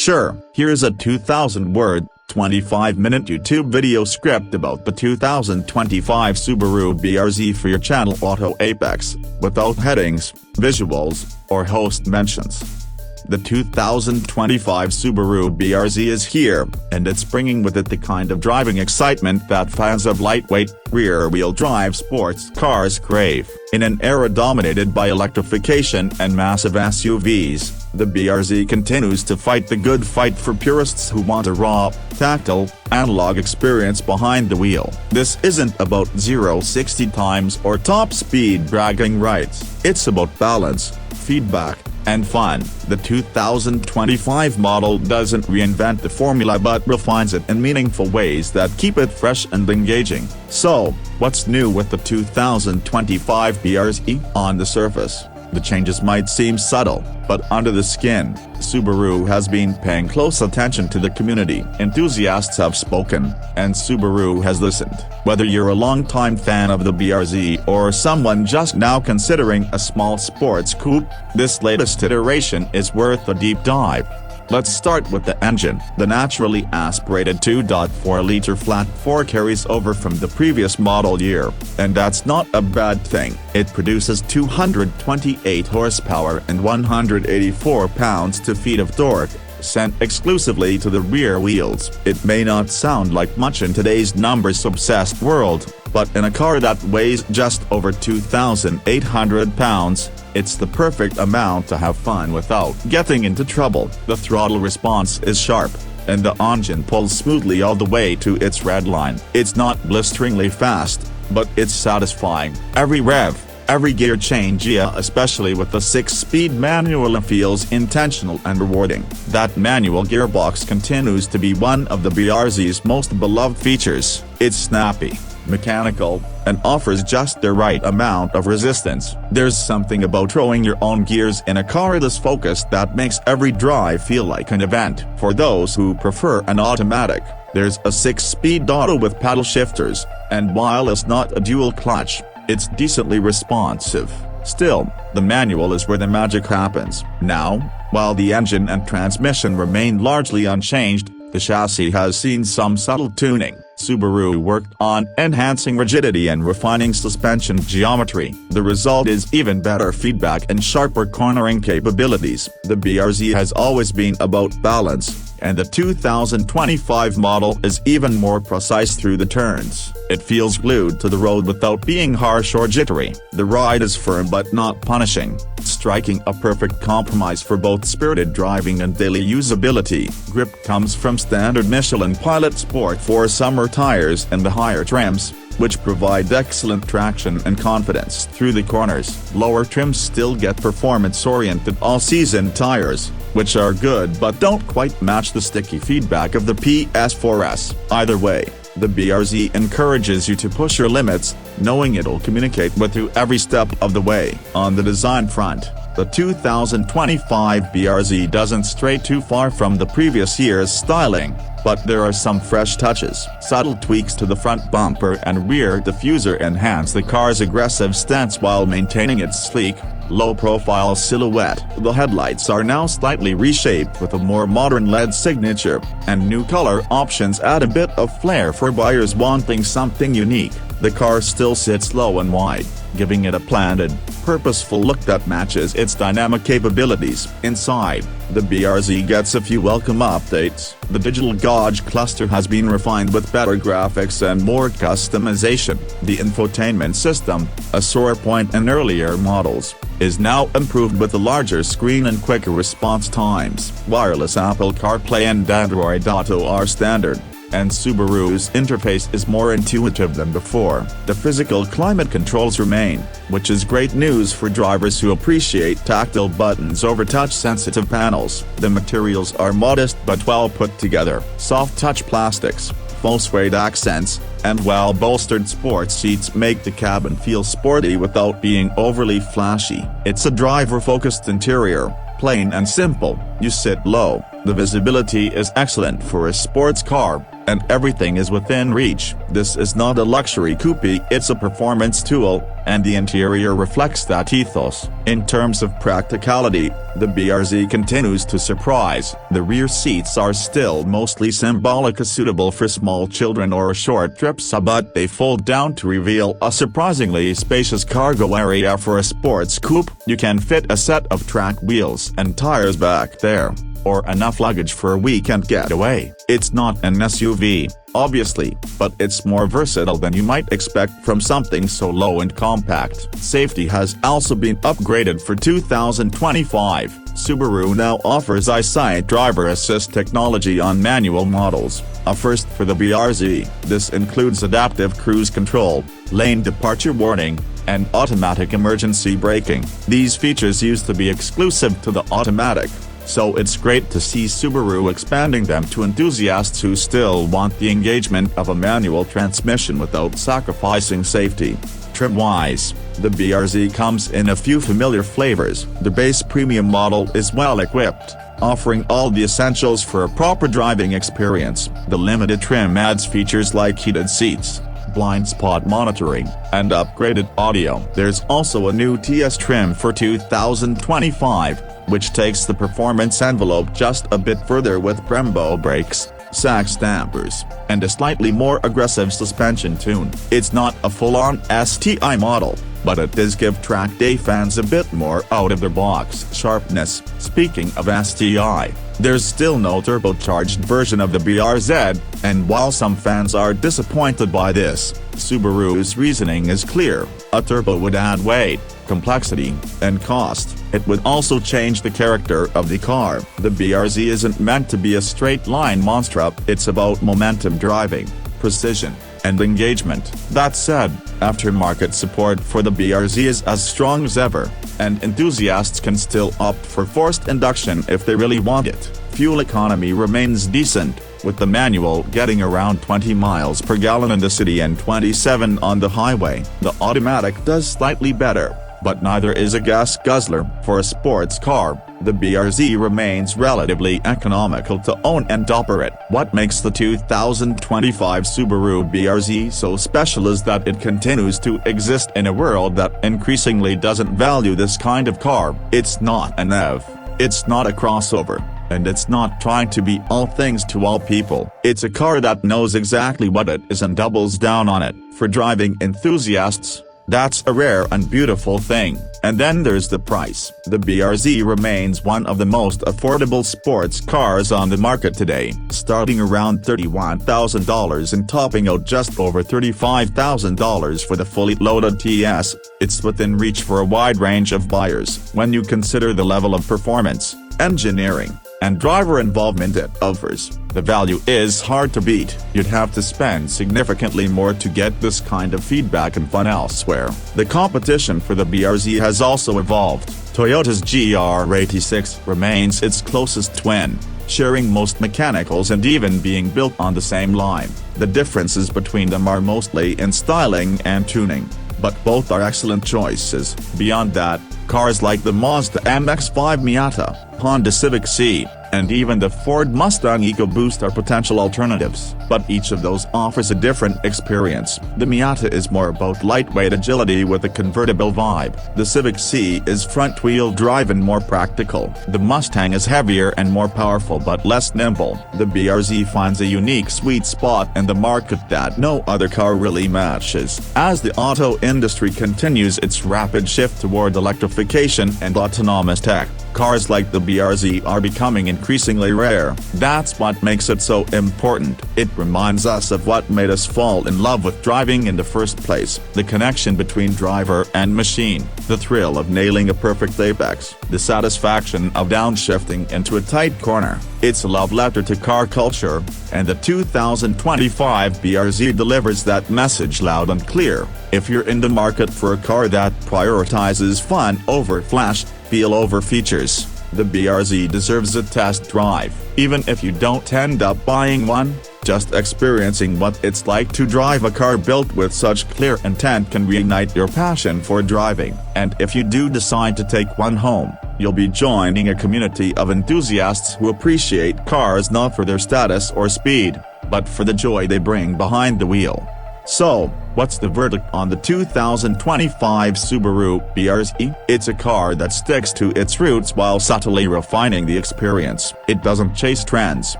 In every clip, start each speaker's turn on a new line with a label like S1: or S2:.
S1: Sure, here's a 2,000-word, 25-minute YouTube video script about the 2025 Subaru BRZ for your channel Auto Apex, without headings, visuals, or host mentions. The 2025 Subaru BRZ is here, and it's bringing with it the kind of driving excitement that fans of lightweight, rear-wheel drive sports cars crave. In an era dominated by electrification and massive SUVs, the BRZ continues to fight the good fight for purists who want a raw, tactile, analog experience behind the wheel. This isn't about 0-60 times or top speed bragging rights. It's about balance, feedback, and fun. The 2025 model doesn't reinvent the formula but refines it in meaningful ways that keep it fresh and engaging. So, what's new with the 2025 BRZ? On the surface, the changes might seem subtle, but under the skin, Subaru has been paying close attention to the community. Enthusiasts have spoken, and Subaru has listened. Whether you're a longtime fan of the BRZ or someone just now considering a small sports coupe, this latest iteration is worth a deep dive. Let's start with the engine. The naturally aspirated 2.4-liter flat 4 carries over from the previous model year, and that's not a bad thing. It produces 228 horsepower and 184 pounds-feet of torque, sent exclusively to the rear wheels. It may not sound like much in today's numbers-obsessed world, but in a car that weighs just over 2,800 pounds, it's the perfect amount to have fun without getting into trouble. The throttle response is sharp, and the engine pulls smoothly all the way to its red line. It's not blisteringly fast, but it's satisfying. Every rev, every gear change, especially with the 6-speed manual, feels intentional and rewarding. That manual gearbox continues to be one of the BRZ's most beloved features. It's snappy, mechanical, and offers just the right amount of resistance. There's something about throwing your own gears in a car this focused that makes every drive feel like an event. For those who prefer an automatic, there's a 6-speed auto with paddle shifters, and while it's not a dual clutch, it's decently responsive. Still, the manual is where the magic happens. Now, while the engine and transmission remain largely unchanged, the chassis has seen some subtle tuning. Subaru worked on enhancing rigidity and refining suspension geometry. The result is even better feedback and sharper cornering capabilities. The BRZ has always been about balance, and the 2025 model is even more precise through the turns. It feels glued to the road without being harsh or jittery. The ride is firm but not punishing, striking a perfect compromise for both spirited driving and daily usability. Grip comes from standard Michelin Pilot Sport 4 summer tires and the higher trims, which provide excellent traction and confidence through the corners. Lower trims still get performance-oriented all-season tires, which are good but don't quite match the sticky feedback of the PS4s. Either way, the BRZ encourages you to push your limits, knowing it'll communicate with you every step of the way. On the design front, the 2025 BRZ doesn't stray too far from the previous year's styling, but there are some fresh touches. Subtle tweaks to the front bumper and rear diffuser enhance the car's aggressive stance while maintaining its sleek, low-profile silhouette. The headlights are now slightly reshaped with a more modern LED signature, and new color options add a bit of flair for buyers wanting something unique. The car still sits low and wide, giving it a planted, purposeful look that matches its dynamic capabilities. Inside, the BRZ gets a few welcome updates. The digital gauge cluster has been refined with better graphics and more customization. The infotainment system, a sore point in earlier models, is now improved with a larger screen and quicker response times. Wireless Apple CarPlay and Android Auto are standard, and Subaru's interface is more intuitive than before. The physical climate controls remain, which is great news for drivers who appreciate tactile buttons over touch-sensitive panels. The materials are modest but well put together. Soft-touch plastics, faux suede accents, and well-bolstered sports seats make the cabin feel sporty without being overly flashy. It's a driver-focused interior, plain and simple. You sit low. The visibility is excellent for a sports car, and everything is within reach. This is not a luxury coupe, it's a performance tool, and the interior reflects that ethos. In terms of practicality, the BRZ continues to surprise. The rear seats are still mostly symbolic, suitable for small children or short trips, but they fold down to reveal a surprisingly spacious cargo area for a sports coupe. You can fit a set of track wheels and tires back there, or enough luggage for a weekend getaway. It's not an SUV, obviously, but it's more versatile than you might expect from something so low and compact. Safety has also been upgraded for 2025. Subaru now offers EyeSight driver assist technology on manual models, a first for the BRZ. This includes adaptive cruise control, lane departure warning, and automatic emergency braking. These features used to be exclusive to the automatic, so it's great to see Subaru expanding them to enthusiasts who still want the engagement of a manual transmission without sacrificing safety. Trim-wise, the BRZ comes in a few familiar flavors. The base premium model is well equipped, offering all the essentials for a proper driving experience. The limited trim adds features like heated seats, blind spot monitoring, and upgraded audio. There's also a new TS trim for 2025, which takes the performance envelope just a bit further with Brembo brakes, SACS dampers, and a slightly more aggressive suspension tune. It's not a full-on STI model, but it does give track day fans a bit more out-of-the-box sharpness. Speaking of STI, there's still no turbocharged version of the BRZ, and while some fans are disappointed by this, Subaru's reasoning is clear. A turbo would add weight, complexity, and cost. It would also change the character of the car. The BRZ isn't meant to be a straight-line monster, it's about momentum driving, precision, and engagement. That said, aftermarket support for the BRZ is as strong as ever, and enthusiasts can still opt for forced induction if they really want it. Fuel economy remains decent, with the manual getting around 20 miles per gallon in the city and 27 on the highway. The automatic does slightly better, but neither is a gas guzzler. For a sports car, the BRZ remains relatively economical to own and operate. What makes the 2025 Subaru BRZ so special is that it continues to exist in a world that increasingly doesn't value this kind of car. It's not an EV, it's not a crossover, and it's not trying to be all things to all people. It's a car that knows exactly what it is and doubles down on it. For driving enthusiasts, that's a rare and beautiful thing. And then there's the price. The BRZ remains one of the most affordable sports cars on the market today, starting around $31,000 and topping out just over $35,000 for the fully loaded TS. It's within reach for a wide range of buyers. When you consider the level of performance, engineering, and driver involvement it offers, the value is hard to beat. You'd have to spend significantly more to get this kind of feedback and fun elsewhere. The competition for the BRZ has also evolved. Toyota's GR86 remains its closest twin, sharing most mechanicals and even being built on the same line. The differences between them are mostly in styling and tuning, but both are excellent choices. Beyond that, cars like the Mazda MX-5 Miata, Honda Civic Si, and even the Ford Mustang EcoBoost are potential alternatives, but each of those offers a different experience. The Miata is more about lightweight agility with a convertible vibe. The Civic Si is front-wheel drive and more practical. The Mustang is heavier and more powerful but less nimble. The BRZ finds a unique sweet spot in the market that no other car really matches. As the auto industry continues its rapid shift toward electrification and autonomous tech, cars like the BRZ are becoming increasingly rare. That's what makes it so important. It reminds us of what made us fall in love with driving in the first place: the connection between driver and machine, the thrill of nailing a perfect apex, the satisfaction of downshifting into a tight corner. It's a love letter to car culture, and the 2025 BRZ delivers that message loud and clear. If you're in the market for a car that prioritizes fun over flash, feel over features, the BRZ deserves a test drive. Even if you don't end up buying one, just experiencing what it's like to drive a car built with such clear intent can reignite your passion for driving. And if you do decide to take one home, you'll be joining a community of enthusiasts who appreciate cars not for their status or speed, but for the joy they bring behind the wheel. So, what's the verdict on the 2025 Subaru BRZ? It's a car that sticks to its roots while subtly refining the experience. It doesn't chase trends,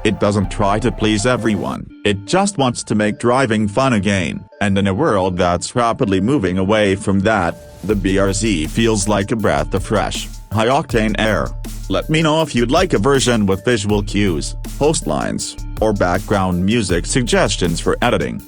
S1: it doesn't try to please everyone, it just wants to make driving fun again. And in a world that's rapidly moving away from that, the BRZ feels like a breath of fresh, high-octane air. Let me know if you'd like a version with visual cues, host lines, or background music suggestions for editing.